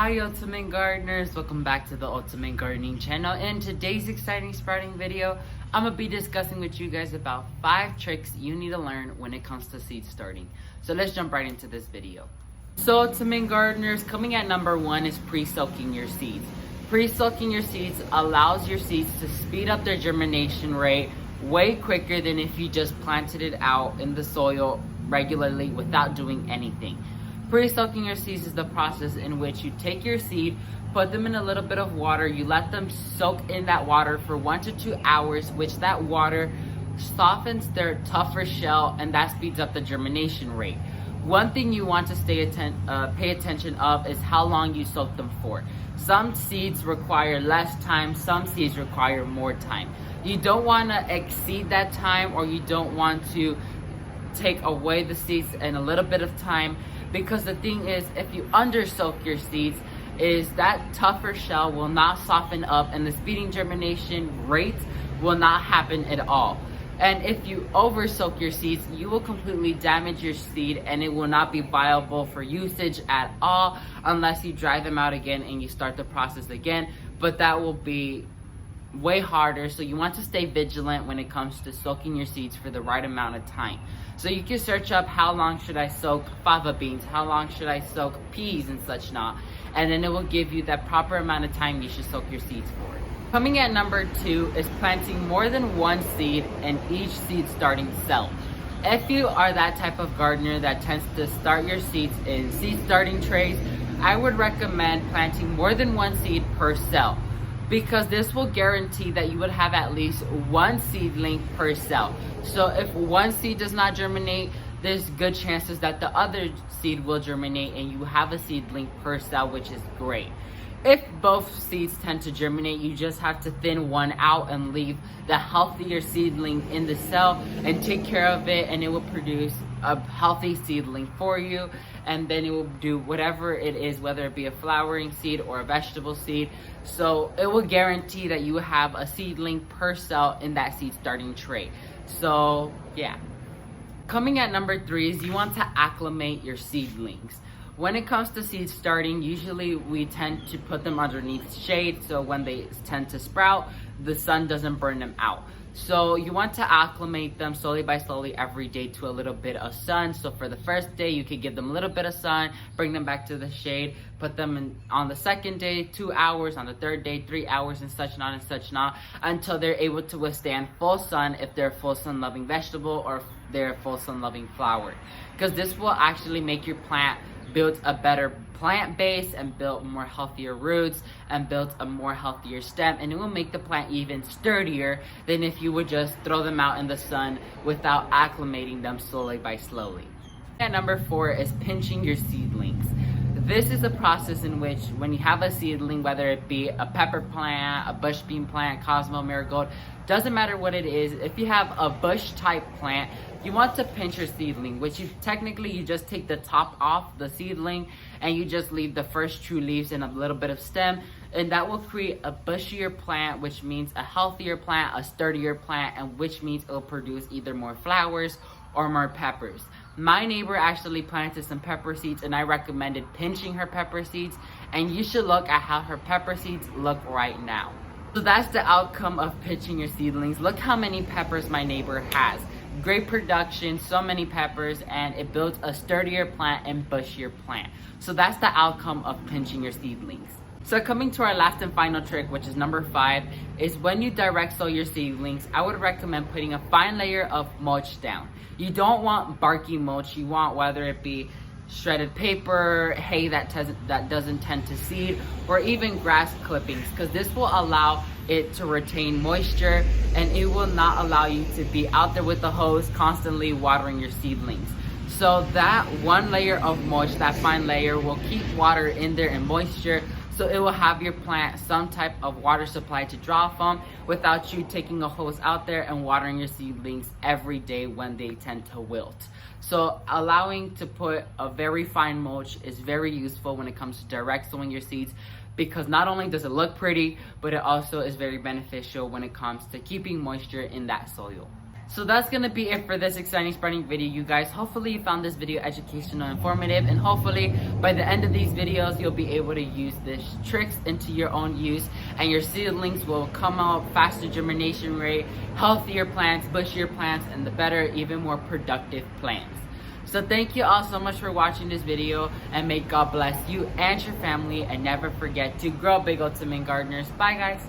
Hi Ultimate Gardeners, welcome back to the Ultimate Gardening channel. In today's exciting sprouting video, I'm going to be discussing with you guys about 5 tricks you need to learn when it comes to seed starting. So let's jump right into this video. So Ultimate Gardeners, coming at number 1 is pre-soaking your seeds. Pre-soaking your seeds allows your seeds to speed up their germination rate way quicker than if you just planted it out in the soil regularly without doing anything. Pre-soaking your seeds is the process in which you take your seed, put them in a little bit of water, you let them soak in that water for 1 to 2 hours, which that water softens their tougher shell and that speeds up the germination rate. One thing you want to pay attention of is how long you soak them for. Some seeds require less time, some seeds require more time. You don't want to exceed that time, or you don't want to take away the seeds in a little bit of time, because the thing is, if you under soak your seeds, is that tougher shell will not soften up and the speeding germination rate will not happen at all. And if you over soak your seeds, you will completely damage your seed and it will not be viable for usage at all unless you dry them out again and you start the process again, but that will be way harder. So you want to stay vigilant when it comes to soaking your seeds for the right amount of time. So you can search up how long should I soak fava beans, how long should I soak peas and such not, and then it will give you that proper amount of time you should soak your seeds for. Coming at number 2 is planting more than one seed in each seed starting cell. If you are that type of gardener that tends to start your seeds in seed starting trays, I would recommend planting more than one seed per cell, because this will guarantee that you would have at least one seedling per cell. So if one seed does not germinate, there's good chances that the other seed will germinate and you have a seedling per cell, which is great. If both seeds tend to germinate, you just have to thin one out and leave the healthier seedling in the cell and take care of it, and it will produce a healthy seedling for you, and then it will do whatever it is, whether it be a flowering seed or a vegetable seed. So it will guarantee that you have a seedling per cell in that seed starting tray. So yeah. Coming at number 3 is you want to acclimate your seedlings. When it comes to seed starting, usually we tend to put them underneath shade, so when they tend to sprout, the sun doesn't burn them out. So you want to acclimate them slowly by slowly every day to a little bit of sun. So for the first day, you could give them a little bit of sun, bring them back to the shade, put them in on the second day 2 hours, on the third day 3 hours, and such not, until they're able to withstand full sun if they're a full sun loving vegetable or if they're a full sun loving flower. Because this will actually make your plant build a better plant base and build more healthier roots and build a more healthier stem, and it will make the plant even sturdier than if you would just throw them out in the sun without acclimating them slowly by slowly. And number 4 is pinching your seedlings. This is a process in which when you have a seedling, whether it be a pepper plant, a bush bean plant, Cosmo Marigold, doesn't matter what it is, if you have a bush type plant, you want to pinch your seedling, which you just take the top off the seedling and you just leave the first true leaves and a little bit of stem, and that will create a bushier plant, which means a healthier plant, a sturdier plant, and which means it will produce either more flowers or more peppers. My neighbor actually planted some pepper seeds and I recommended pinching her pepper seeds, and you should look at how her pepper seeds look right now. So that's the outcome of pinching your seedlings. Look how many peppers my neighbor has. Great production, so many peppers, and it builds a sturdier plant and bushier plant. So that's the outcome of pinching your seedlings. So coming to our last and final trick, which is number 5, is when you direct sow your seedlings, I would recommend putting a fine layer of mulch down. You don't want barky mulch. You want, whether it be shredded paper, hay that doesn't tend to seed, or even grass clippings, because this will allow it to retain moisture and it will not allow you to be out there with the hose constantly watering your seedlings. So that one layer of mulch, that fine layer, will keep water in there and moisture, so it will have your plant some type of water supply to draw from without you taking a hose out there and watering your seedlings every day when they tend to wilt. So allowing to put a very fine mulch is very useful when it comes to direct sowing your seeds, because not only does it look pretty, but it also is very beneficial when it comes to keeping moisture in that soil. So that's gonna be it for this exciting sprouting video, you guys. Hopefully you found this video educational and informative, and hopefully by the end of these videos you'll be able to use these tricks into your own use, and your seedlings will come out faster germination rate, healthier plants, bushier plants, and the better, even more productive plants. So thank you all so much for watching this video, and may God bless you and your family, and never forget to grow big, ultimate gardeners. Bye guys.